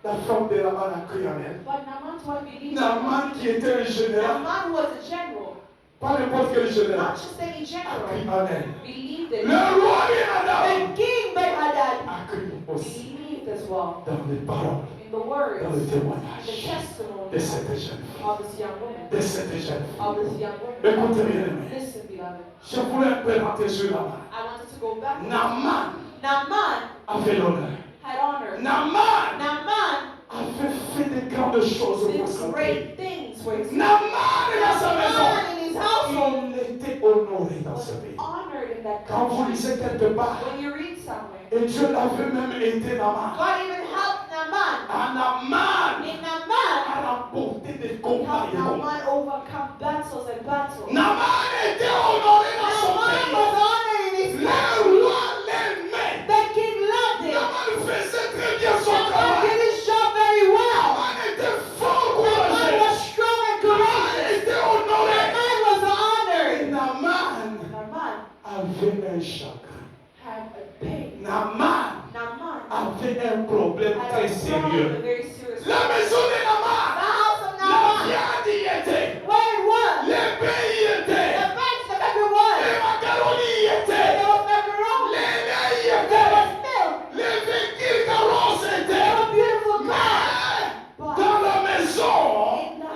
la femme de Naaman a cru en elle. but Naaman's wife believed. Naaman qui était un général, Naaman was a general, pas n'importe quel général, not just any a cru general. en elle. Believed it. Le roi Benadab The king Ben-Hadad a cru aussi believed as well dans les paroles, in the words, dans le the témoignage testimony de cette jeune fille. of this young woman. De cette jeune fille. Of this young woman. Écoutez bien, aimé. Listen, beloved. Je voulais un peu rentrer sur Naaman. I wanted to go back. Naaman Naaman avait l'honneur. had honor. Naaman Naaman avait fait de grandes choses did pour son pays. great things for his Naaman dans sa maison. Naaman in his household Il était honoré dans was ce pays. honored in that Quand vous country. lisez quelque part, When you read somewhere, et Dieu l'avait même aidé Naaman. God even helped Naaman. À Naaman In Naaman, a remporté des he combats helped et des combats. Naaman overcome battles and battles. Naaman était honoré dans son Naaman pays. was honored in his Le country. roi l'aimait. The king loved him. Naaman faisait très bien son Naaman travail. did his job very well. Naaman était fort Naaman courageux. was strong and Naaman courageous. était honoré. Naaman was Et honored. Naaman Naaman avait un chagrin. had a pain. Naaman Naaman avait un problème had très a problem, a sérieux. very serious La problem. maison de The Naaman, house of la Naaman, viande y était. where it was, Les pains y étaient. the banks that every Les was, macaronis y there étaient. was macaroni, Les laits y there étaient. was milk, Les véhicules carrosses there étaient. were beautiful cars. Mais dans la maison,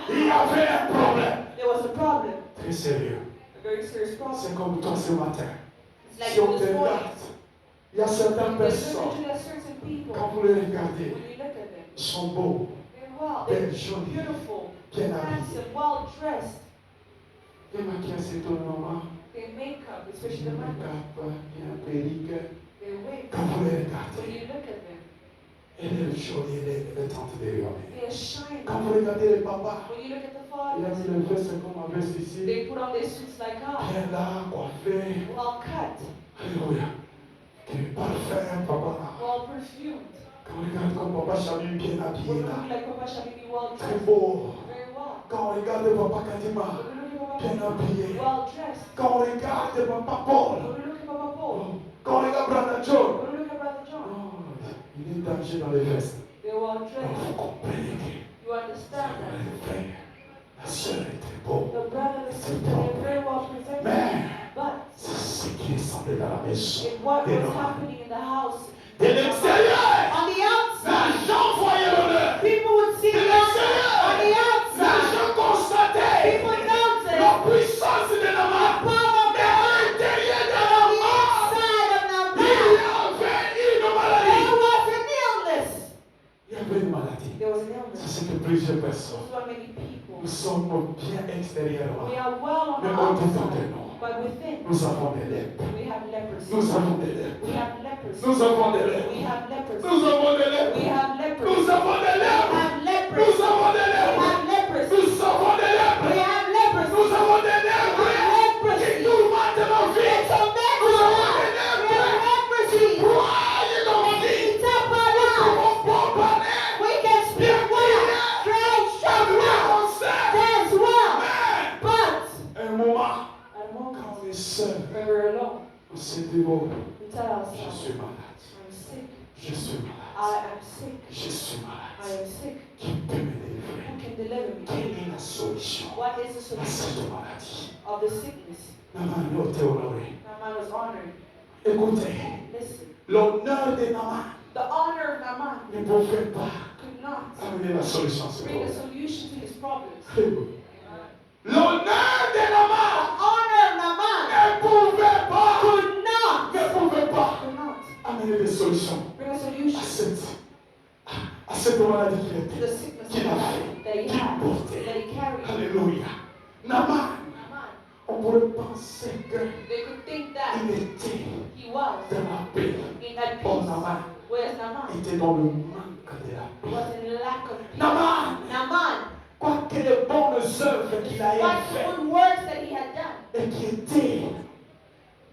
il y avait un problème There was a problem, très sérieux. a very serious problem. C'est comme toi ce matin. It's like Si on this te morning. regarde, il y a certaines There's personnes, certain people, quand vous les regardez, when you look at them, ils sont beaux, they're well, belles, they're jolies, beautiful, bien habillés. handsome, well dressed. Les maquillages étonnamment, Their makeup, especially bien the makeup, make-up, bien perruque. their wigs. Quand vous les When regardez, you look at them, elle est jolie, elle est tente de rire. they're shining. Quand vous regardez les papas, When you look at the il a fathers, mis le veste comme ma veste ici, they put on their suits like us, bien là, coiffé. well cut. Alléluia. qui est parfait, papa. well perfumed. Quand on regarde comme papa Chabi bien When habillé we là, look like Papa Shabi be well très dressed, beau. very well. Quand on regarde papa Kadima, When we look bien at Papa habillé. well dressed. Quand on regarde papa Paul, When we look at Papa Paul, quand on regarde Brother John, when we look at Brother John, il est danger dans les vestes. they're well Vous dressed. comprenez que You understand that? le frère, la soeur est très beau. The brother and the sister, they're very well presented. Mais But c'est ce qui est semblé dans la maison. in what Des was Romains. happening in the house, De l'extérieur, on the outside, l'argent voyait l'honneur. people would see De the honor. On the l'extérieur, outside, l'argent constatait people noticed la puissance de la main. power of Mais à God. l'intérieur de On la the main, inside of the il y man, avait une there maladie. was an illness. Il y avait une maladie. There was an C'est illness. ce que plusieurs personnes. So many people. Nous sommes bien extérieurement. We are well on the Mais au-dedans de outside, nous, but within nous avons des lèpres. we have leprosy. Nous avons des lèpres. We have leprosy. Nous avons des lèpres. We have leprosy. Nous avons des We lèpres. have leprosy. Nous avons des We lèpres. have Nous leprosy. avons des We lèpres. have leprosy. Nous avons des We lèpres. have leprosy. Nous avons des lèpres qui tourmentent nos vies. Nous avons des lèpres qui broient nos vies. Nous pouvons bombarder. We can speak well, pray, shout well, dance well, but Un moment, at a moment quand on est seul, when we're alone, on se dit, oh, we tell je ourselves, suis malade. I'm sick, Je suis malade. I am sick, Je suis I malade. am sick. Qui peut me délivrer? Who can deliver me? Quelle est la solution What is the à solution cette maladie? of the sickness? Naman était honoré. Naaman was honored. Écoutez, Listen, l'honneur de Naman the honor of Naaman ne pouvait pas could not amener la solution à ce bring a problème. solution to his problems. L'honneur de The Naman honor of Naaman ne pouvait pas, could not amener des solutions bring a à solution cette maladie qu'il to the était, sickness qu'il avait, that he qu'il had, portait. that he carried. Alléluia. Naman, Naaman, on pourrait penser they could think that qu'il était he was dans la paix. in that Oh, peace, Naman whereas Naaman était dans le manque de la paix. was in lack of peace. Naman, Naaman, quoique les bonnes œuvres qu'il a what faites good works that he had done, et qui étaient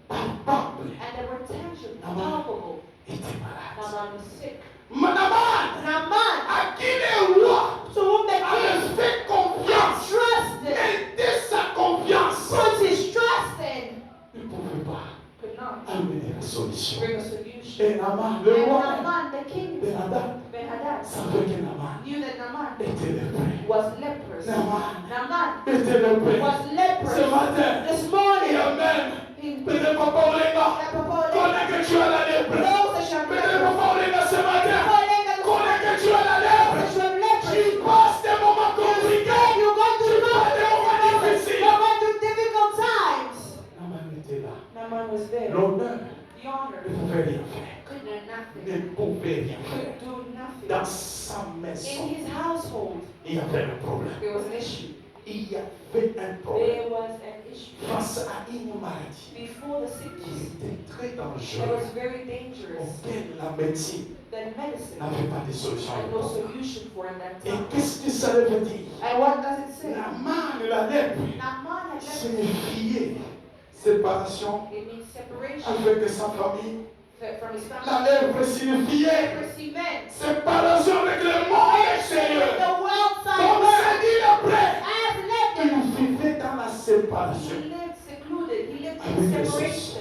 palpables, and they were tangible, Naaman palpable, était malade. Naaman was sick. Naman, Naaman, à qui les rois to whom the avaient king fait confiance, trusted, mettait sa confiance, put his trust in, ne pouvait pas could not amener la solution. bring a solution. Et Naman, le And roi Naaman, the king, Ben-Hadad, Ben-Hadad, savait que Naman knew that Naaman était lépreux. was leprous. Naman Naaman était lépreux. was Ce leprous. matin, This il y morning, a même in peut-être Papa Olenga, connaît que tu as la lèpre. Peut-être Papa Olenga ce matin, connaît que tu as la lèpre. Tu passes des moments compliqués. You're going Tu to passes des moments difficiles. You're going through difficult times. Naman était là. Naaman was there. L'honneur The honor ne pouvait rien faire. could do nothing. Ne pouvait rien faire. Could do nothing. Dans sa In maison, his household, il y avait un problème. there was an issue. Il y avait un problème There was an issue. face à une maladie Before the qui sickness, était très that dangereuse, was very dangerous. auquel la médecine That medicine n'avait pas de solution. had no solution for in that Et time. qu'est-ce que ça veut dire? And what does it say? Naman, la lèpre, Naaman had leprosy. signifiait séparation It means separation avec sa famille. from his La family. lèpre signifiait Leprosy meant séparation avec le monde extérieur. the world Comme side c'est dit après, as leper. il vivait dans la séparation He lived secluded. He lived avec in les separation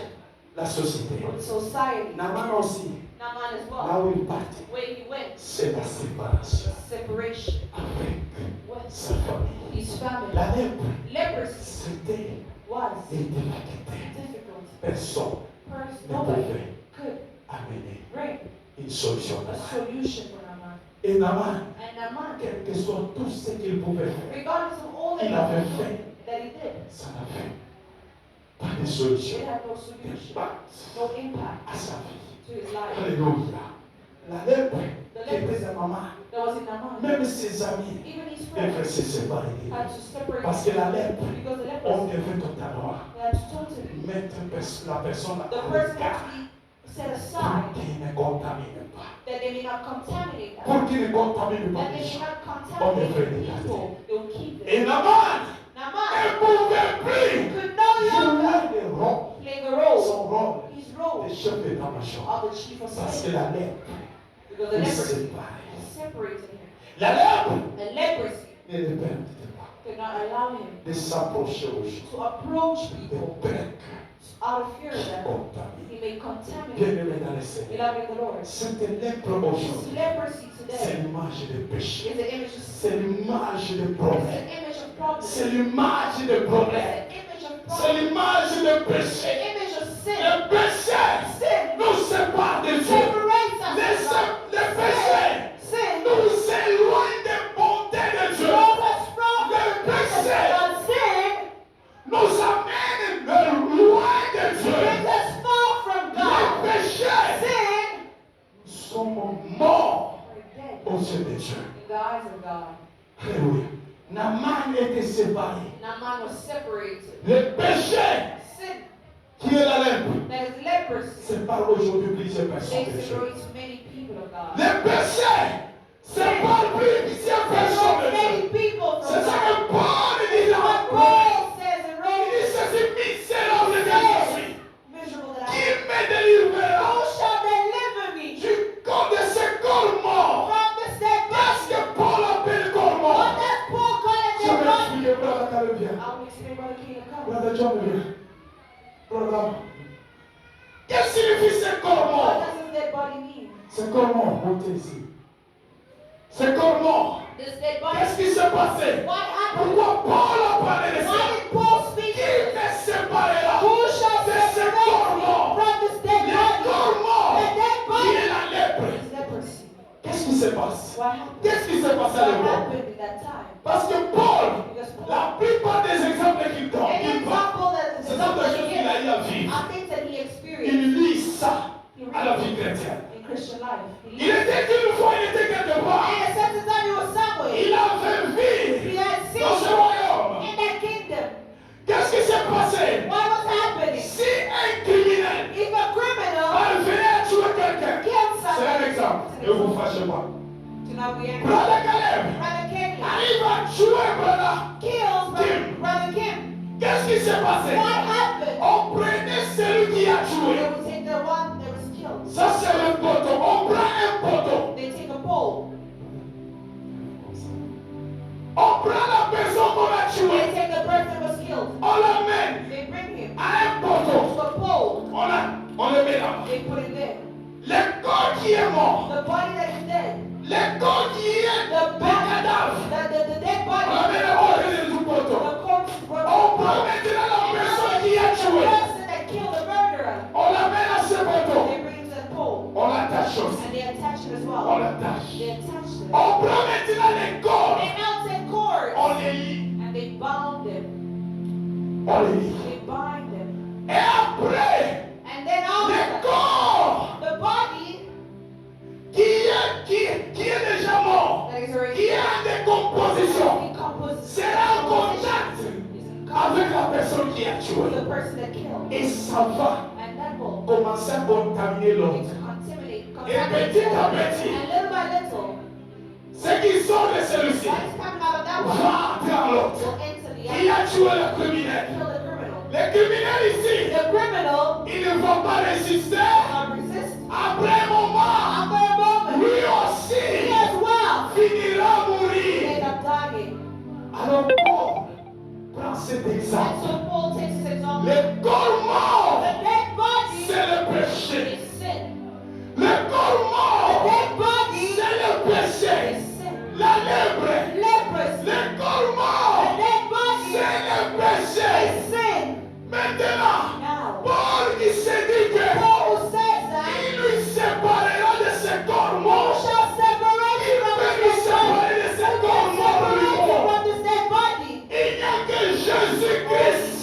la société. from society. Naman aussi, Naaman as là well. où il partait, Where he went, c'est la séparation separation avec with sa famille. his family. La lèpre, Leprosy c'était was l'individualité. difficult. Personne ne Nobody pouvait could amener bring une solution a à ça. solution for Naaman. Et Naman, And Naaman, quel que soit tout ce qu'il pouvait faire, regardless of all il avait that fait, he did, ça n'avait pas de solution it had no solution, d'impact no impact à sa vie. to his life. Alléluia. La lèpre qui était de maman, That was in Naaman. même ses amis Even his devaient friends se séparer. had to separate Parce que la lèpre, because the on leprosy devait totalement had to totally, mettre la personne the à person had l'écart to be set pour aside qu'il ne contamine pas. that they may not contaminate Pour others, qu'il ne contamine pas that les they may gens. not On devrait contaminate les people. They will keep Et them. Naman Naaman ne pouvait plus could no longer jouer le rôle, play the role, son rôle his role Pope, des chefs d'état-major. of the chief of Parce que state. la lèpre Because the nous leprosy sépare. separated him. La lèpre The leprosy ne le permettait pas could not allow him de s'approcher aux gens, to approach de people peur out of fear of qui them. contaminent. He may contaminate. Bien-aimé dans le Seigneur, Beloved in the Lord. cette lèpre This aujourd'hui, leprosy c'est today l'image de péché. is the image of C'est sin. l'image de It's problème. an image of problem. C'est l'image de It's problème. an image of C'est problem. l'image de It's péché. an image of sin. Le péché Sin nous sépare de Dieu. separates us from God. Le péché Sin nous éloigne des bontés de Dieu. draws us from Le the presence péché of God. Sin nous amène loin de Dieu. brings us far from Le God. péché, Sin nous sommes morts we're dead aux yeux de Dieu. in the eyes of God. Alléluia. Naaman était séparé. Naaman was separated. Le péché Sin, qui est la lèpre that is leprosy, sépare aujourd'hui plusieurs personnes de Dieu. separates many people of God. Le péché sépare plusieurs personnes de Separates Dieu. many people from C'est ça God. que Paul dit dans What Paul says in Il dit Romans, ceci misérable que je suis. miserable that Qui I am. me délivrera Who shall deliver me du corps de ce corps mort? from this dead Qu'est-ce body? que Paul appelle corps What mort? does Paul call a Je dead vais body? expliquer, brother Caleb bien. I will explain Brother Caleb come. Brother John bien. Brother. Qu'est-ce que signifie ce corps What mort? does this dead body mean? Ce corps mort, montez ici. Ce corps mort. This dead body. Qu'est-ce qui s'est passé? What happened? Pourquoi Paul a parlé de ça? Why did Paul speak? Qui me séparera Who shall de ce corps separate me mort? from this dead Le body? corps mort The dead qui body est la lèpre. is leprosy. Qu'est-ce qui se passe? What happened? Qu'est-ce qui s'est passé à What l'époque? happened in that time? Parce que Paul, Because Paul, la plupart des exemples qu'il donne, any qu'il prend, example that ce sont des choses qu'il a eu à vivre. are things that he experienced Il lit ça he à la read vie chrétienne. in Christian life. Il était qu'une fois, il était quelque part. And a certain time he was somewhere. Il avait vu He had seen dans ce royaume. in that kingdom Qu'est-ce qui s'est passé? what was happening. Si un criminel If a criminal parvenait à tuer quelqu'un, killed c'est un somebody, exemple. Ne vous fâchez pas. do not be angry. Brother Caleb Brother Caleb arrive à tuer brother. kills Brother Kim. Qu'est-ce qui s'est passé? What happened? On prenait celui qui a They tué. would take the one that was killed. Ça c'est le poteau. On prend un poteau. They take a pole. On prend la personne qu'on a They tuée. take the person that was killed. On l'amène They bring him à un to poteau. a pole. On le met là. They put him there. Le corps qui est mort. The body that is dead. Le corps qui est The le cadavre. the dead On body. l'amène à l'origine du poteau. The corpse is brought On to prend the maintenant la And now personne the qui a tué. person that killed the murderer. On l'amène à ce poteau. They bring him to the pole. On l'attache aussi. And they attach it as On well. l'attache. They attach it. On prend maintenant les corps. They now take cords. On les lit. And they bound them. On les lit. They bind them. Et après, And then le after corps the body qui est déjà mort, that is already qui est en décomposition, decomposed sera en contact is in avec contact la personne qui a with tué. the person that killed. Et ça va And that will commencer à contaminer begin l'autre. to contaminate. petit à petit, And little by little, ce qui sort de celui-ci what is coming out of that one va entrer en l'autre. will enter the Il other. a tué le criminel. Kill the criminal. Le criminel ici, The criminal il ne va pas résister. will resist. Après un moment, After a moment, lui he aussi as well finira à will mourir. end up dying. Alors Paul prend cet And exemple. so Paul takes this example. Le corps mort, The dead body c'est le péché. is sin. Le corps The mort, dead body c'est le péché. is sin. La lèpre, Leprosy. le corps The mort, dead body c'est le péché. is sin. Maintenant, Now, Paul qui se dit que Paul says that il lui séparera de ce corps who mort. shall separate you from peut this nous dead body? séparer de ce Who corps can mort separate you vivant. from this dead body? Il n'y a que Jésus-Christ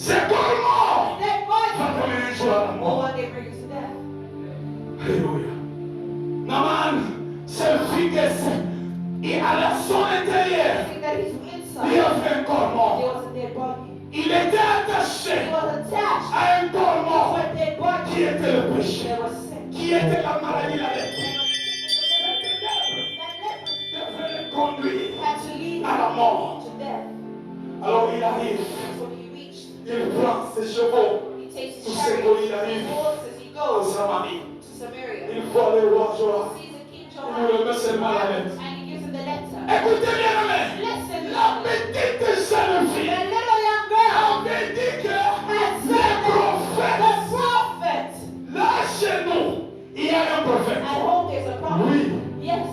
Ces corps morts Dead vont bodies t'amener un jour à la will mort. one day bring you to death. Alléluia. Naaman, c'est vu que et à son intérieur, Think that he's il inside. avait un corps There mort. was a dead body. Il était attaché He was attached à un corps to mort a dead body. qui était le péché, There was sin. qui était la maladie, la lèpre. That leprosy Devait le conduire had to lead à la him mort. to death. Alors il arrive, So he reached, il prend ses chevaux, he takes tous his ses chariot, colis his arrivent horses, he en goes Samarie. to Samaria. Il voit le roi Joram. Sees a king Il Joram, lui remet seulement la lettre. and he gives him the letter. Écoutez bien, amen. Listen, La petite jeune the fille little young girl avait dit que had les said that prophètes, the prophet là chez nous, il y a un prophète. at home there's a prophet. Oui, Yes,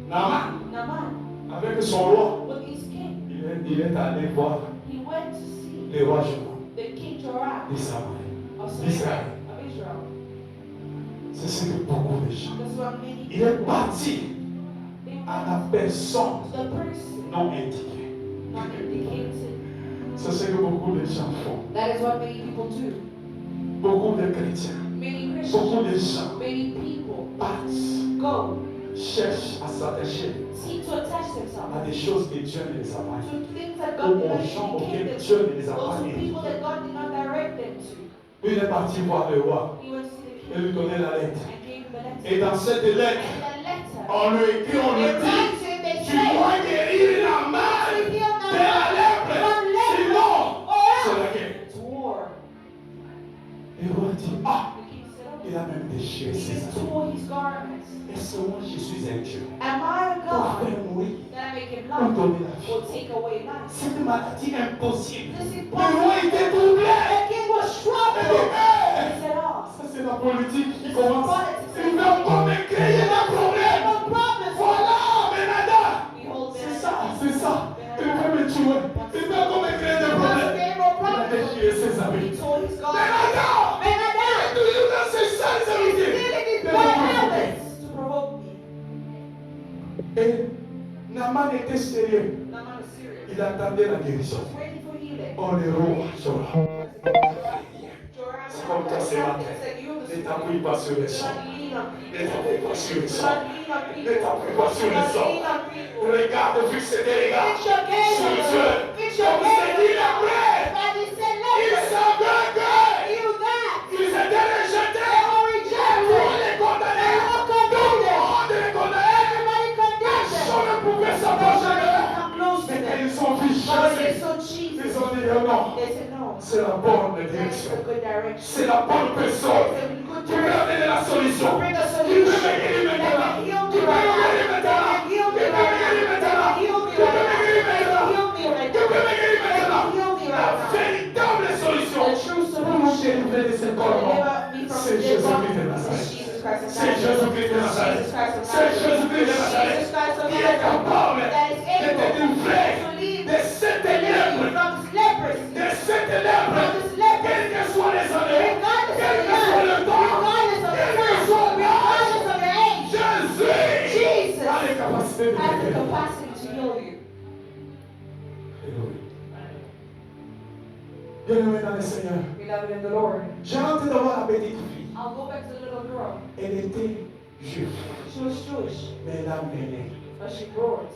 Naaman, Naaman, avec son roi, with his king, il est allé voir he went to see le roi Joram the king Joram d'Israël. of Israël. Israel. C'est ce que beaucoup de gens. That's what many Il est people, parti they à la went personne to the person non indiquée. not indicated. C'est ce que beaucoup de gens font. That is what many people do. Beaucoup de chrétiens, Many beaucoup Christians, de gens many people partent, go, cherchent à s'attacher seek to attach à themselves des choses que Dieu ne les a pas to dit. things that Ou God did aux not gens auxquels indicate them Dieu to, ne les a or pas to dit. people that God did not direct them to. Il est parti voir le roi He went to see the et lui king donner la lettre. and gave him the letter. Et dans cette lettre, And the letter, on lui écrit, on lui they dit, write to him, they tu say, dois guérir la main to heal de la lèpre. from Sinon, leprosy, c'est or la else guerre. it's war. Le roi dit, ah, The king said, il a même déchiré he ses just habits. tore his garments. Est-ce que moi je suis un Dieu Am I a pour God faire mourir, that I make him pour life donner la vie? or take away life? C'est une maladie impossible. This is Le roi possible. était troublé. The king was Il troubled. dit, He hey, said, oh, ça c'est la politique qui commence. politics. Il veut encore me créer des problèmes. no problem. Voilà, Benadad. Behold, C'est ça, c'est ça. Il veut me tuer. Il veut encore me créer des problèmes. Il a déchiré ses He habits. tore his garments. Benadad. Benadad, Toujours dans ces sales he's habitudes. stealing his De bad me habits to provoke me. Et Naaman était sérieux. Naaman is serious. Il attendait la guérison. He's waiting for healing. Oh, le roi, Joram. Joram C'est comme toi ce matin. said, you Ne the t'appuie pas sur les Do sons. not lean on Ne people. t'appuie pas sur les Do sons. not lean on people. Ne t'appuie pas sur Do les not sons. lean on people. Regarde, fixe tes regards Fix your gaze sur on Dieu. the Fix your Comme c'est dit gaze on après. But he said, Il let savait you that. qu'ils étaient rejetés. They were Tout rejected. les condamnés. They were Tout le condemned. monde les condamnait. Everybody condemned them. Personne ne pouvait s'approcher Nobody d'eux. could come close to Mais quand them. ils sont vus But when they Jésus, saw Jesus, ils ont dit non. they said, no, C'est la bonne that is direction. the good direction. C'est la bonne personne. It's a good Tu peux direction. amener la solution. Bring a Tu peux solution. me guérir That maintenant. can heal Tu me peux me right guérir now. maintenant. That can heal Tu me peux me right guérir now. That maintenant. can heal me Tu peux right me now. guérir That maintenant. can heal me right Tu peux me now. guérir That maintenant. can heal me La right now. véritable solution The true pour nous solution. délivrer de ce corps Deliver me from c'est the Jésus-Christ de devil. Nazareth. It's Jesus Christ of C'est Nazareth. Jésus-Christ de Nazareth. Jesus Christ of C'est Nazareth. Jésus-Christ de Nazareth Jesus Christ of qui est capable Nazareth. That is de te able délivrer to lead de cette me lèpre. from this leprosy. De cette lèpre. From this leprosy. Quelles que soient les années. Regardless Quel of que the soit le age. temps. Regardless of the Quel que time. soit l'âge. Regardless of your age. Jésus Jesus a les capacités de has the guérir. capacity to heal you. Bien-aimé dans le Seigneur, Beloved in the Lord. j'ai hâte de voir la petite fille. I'll go back to the little girl. Elle était juive, She was Jewish, mais elle a mené but she brought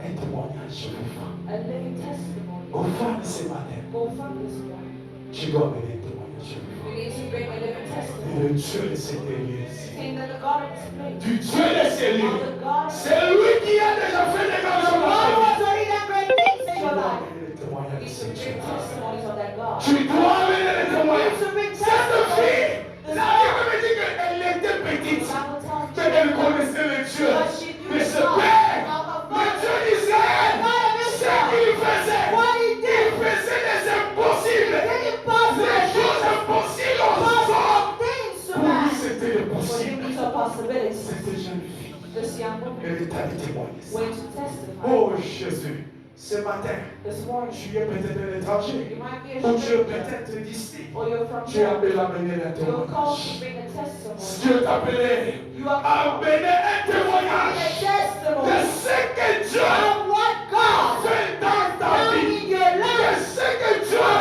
un témoignage vivant. a living testimony. Aux femmes ce matin, Go from this one. tu dois mener un témoignage vivant. We need to bring a living Et testimony. le Dieu de cette église, Saying that the God of this place, du Dieu de ces or lieux, the God of c'est lui qui a déjà fait des grandes choses dans God ta who vie. has already done great things in Tu your dois life. mener le We témoignage de need to ce bring Dieu. testimonies of that God. Tu dois mener le We témoignage. need to bring Cette testimonies. fille, This la Bible me dit qu'elle était The petite, Bible tells mais elle me connaissait le Dieu but she knew de the ce God père. of her Le Dieu father. d'Israël, God of ce Israel. qu'il faisait, What he il did. faisait des impossibles. Did impossible Les choses things. impossibles en soi. Impossible things to Pour lui, man. c'était le For him, possible. these are possibilities. Cette jeune fille, This young woman elle est allée témoigner. went to testify Oh Jésus, ce matin, this morning. tu es peut-être un étranger, You might be a ou tu es stranger, peut-être d'ici. or you're from Tu as here. appelé à mener un You're called to témoignage. bring a testimony. Dieu t'a appelé You are à called mener un to bring a témoignage de testimony ce que Dieu of what a God fait dans ta done vie, in your de life, ce que Dieu a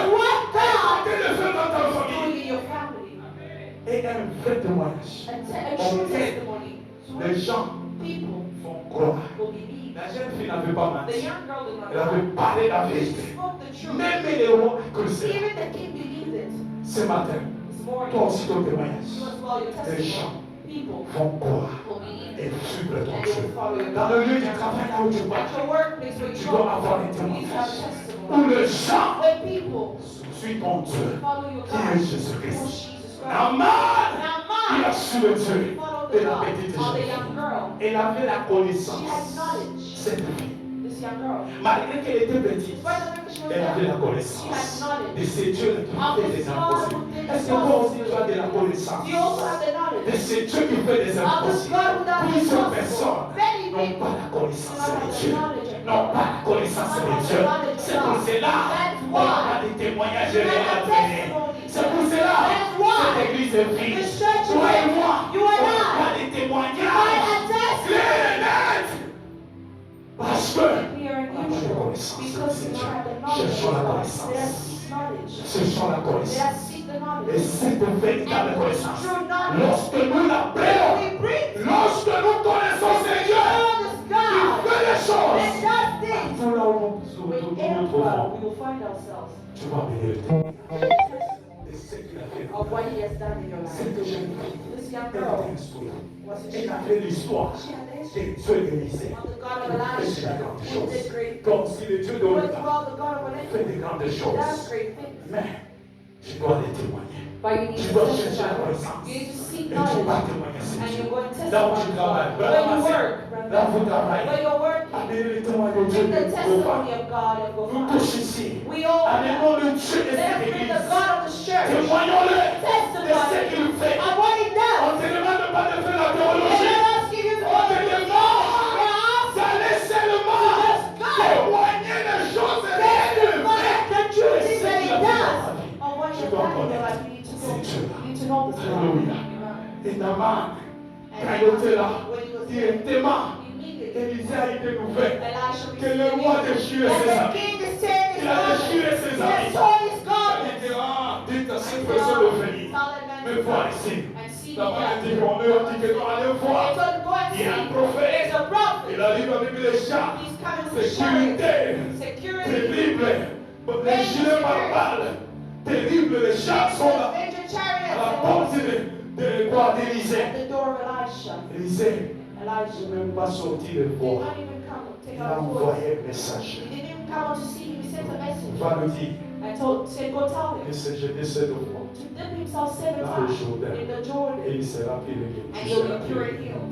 vrai témoignage. A true testimony. Les gens People vont croire. will believe. La jeune fille n'avait pas The menti. young girl did not Elle avait parlé la She vérité. spoke the truth. Même les rois que c'est. Even the king believed it. Ce matin, This morning, toi aussi ton témoignage. you as well, your Les gens testimony. People vont croire will believe et it. suivre ton And they chemin. will follow your Dans God. le lieu du travail, là où tu vas, At your workplace where tu you dois go, avoir un you need to have témoignage. a Où testimony. les gens When people suivent ton Dieu, follow your qui God, est who Jésus-Christ. is Jesus Christ. Naaman, il Naaman a su le Dieu followed de the la God petite of the jeune young fille. girl. Elle avait la She connaissance. had knowledge. Cette fille, This young girl. malgré qu'elle était petite, Despite the fact that she was elle avait la young, she had connaissance knowledge. de ces dieux qui fait des impossibles. Est-ce que toi aussi tu as de la connaissance You also have the de knowledge ces dieux qui fait des of this impossibles? God who does the Plusieurs impossible. personnes Many n'ont people pas la do connaissance not de have the Dieu, knowledge of n'ont God. pas la connaissance de Dieu. C'est pour cela qu'on a des témoignages réels à donner. C'est pour cela cette église est vive. Toi et moi, on a des témoignages clairs et nets. Parce que We are on a la unusual connaissance de because we Dieu. don't have the knowledge Cherchons of la God. Let connaissance. us seek knowledge. Cherchons la Let connaissance. us seek the Et knowledge. cette véritable connaissance, True knowledge. lorsque nous l'appelons, We bring to lorsque nous connaissons ce Dieu, this il God fait des choses. that does things. Tout là où nous nous Wherever trouvons, we will find ourselves tu vas bénir le témoignage de ce qu'il a fait. of what He has done in your Cette life. jeune fille, This young elle girl avait une histoire. was a Elle child. avait l'histoire She had the de history Dieu d'Élisée. of the God of Il fait de Elijah. grandes He choses. did great things. Comme si le Dieu He was d'Élisée well the God of fait Elijah. de grandes He choses. does great things. Mais tu dois les témoigner. But you need Tu to dois chercher la testify. connaissance. You need to seek Et tu vas knowledge. témoigner ce And Dieu. you're going to Là où tu testify. travailles, Where you là work, où vous travaillez, where you're working. amenez le témoignage de Dieu. Bring the Go testimony back. of God and go Nous forth. tous ici, We all amenons le Dieu de let cette us bring église. the God of the church. Témoignons-le de ce Testify qu'il fait. of what He On does. ne te demande pas de faire la And théologie. let us give you On te demande the d'aller seulement témoigner des choses réelles et vraies. the true Et things ce that qu'il He a fait dans does. ta vie. Of what He Tu has dois done in your connaître life. You need to ce know. Dieu-là. You need to know this God. Alléluia. Amen. Et Naaman, quand And il était là, when he was there, directement, immediately, Élisée a eu des nouvelles Elisha que le roi déchirait ses and the amis. king is saying Il a déchiré ses amis. Yes, all his Il garments. dit, dites à cette personne de venir. Me voir ici. And see Naaman a me dit, on lui a dit que non, allez voir. They told him, go and Il y a un see. prophète. There's a prophet. Il arrive avec les chars. He's coming with Sécurité. chariots. Security. Terrible. Les gilets par balles. Terrible. Les chars sont là. Major À la porte chariots. de quoi d'Élisée. At the door of Elisha. Élisée, je Elijah n'ai même pas sorti le did voir. not even come to take Il out a his voice. envoyé un message. He didn't even come out to see him. He sent a message. Va lui dire Said, go tell him que c'est jeté cette fois to dip himself 7 dans le times Jourdain in the Jordan. et il sera purifié. And he'll be pure and healed.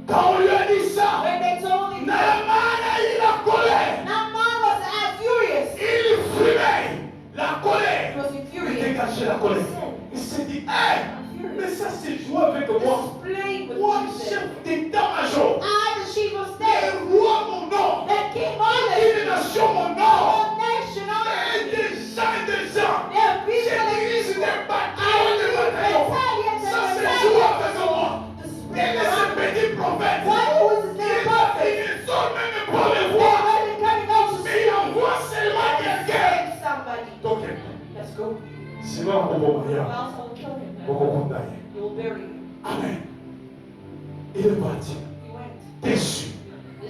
Quand on lui a dit ça, When they told him, Naaman a eu la colère. Naaman was furious. Il fumait la colère. He was Il infuriated. dégageait la colère. Il s'est dit, hey, I'm mais furious. ça c'est jouer avec moi. This is playing with Moi, me. chef d'état-major. I, the chief of Le state, roi, mon nom. the king of Une nation, mon nom. all nations, Et des gens et des gens. their Je people, dirige des bataillons, des bataillons. Ça c'est jouer avec moi. Et the ce petit prophète. Why was Il the est prophet? parti, il sort même pas le They voir. wasn't coming out to Mais see il envoie seulement quelqu'un. save somebody. Donc, Let's go. sinon, on va Or mourir. else I will kill him. On va condamner. You will bury him. Amen. Il est parti. He went. Déçu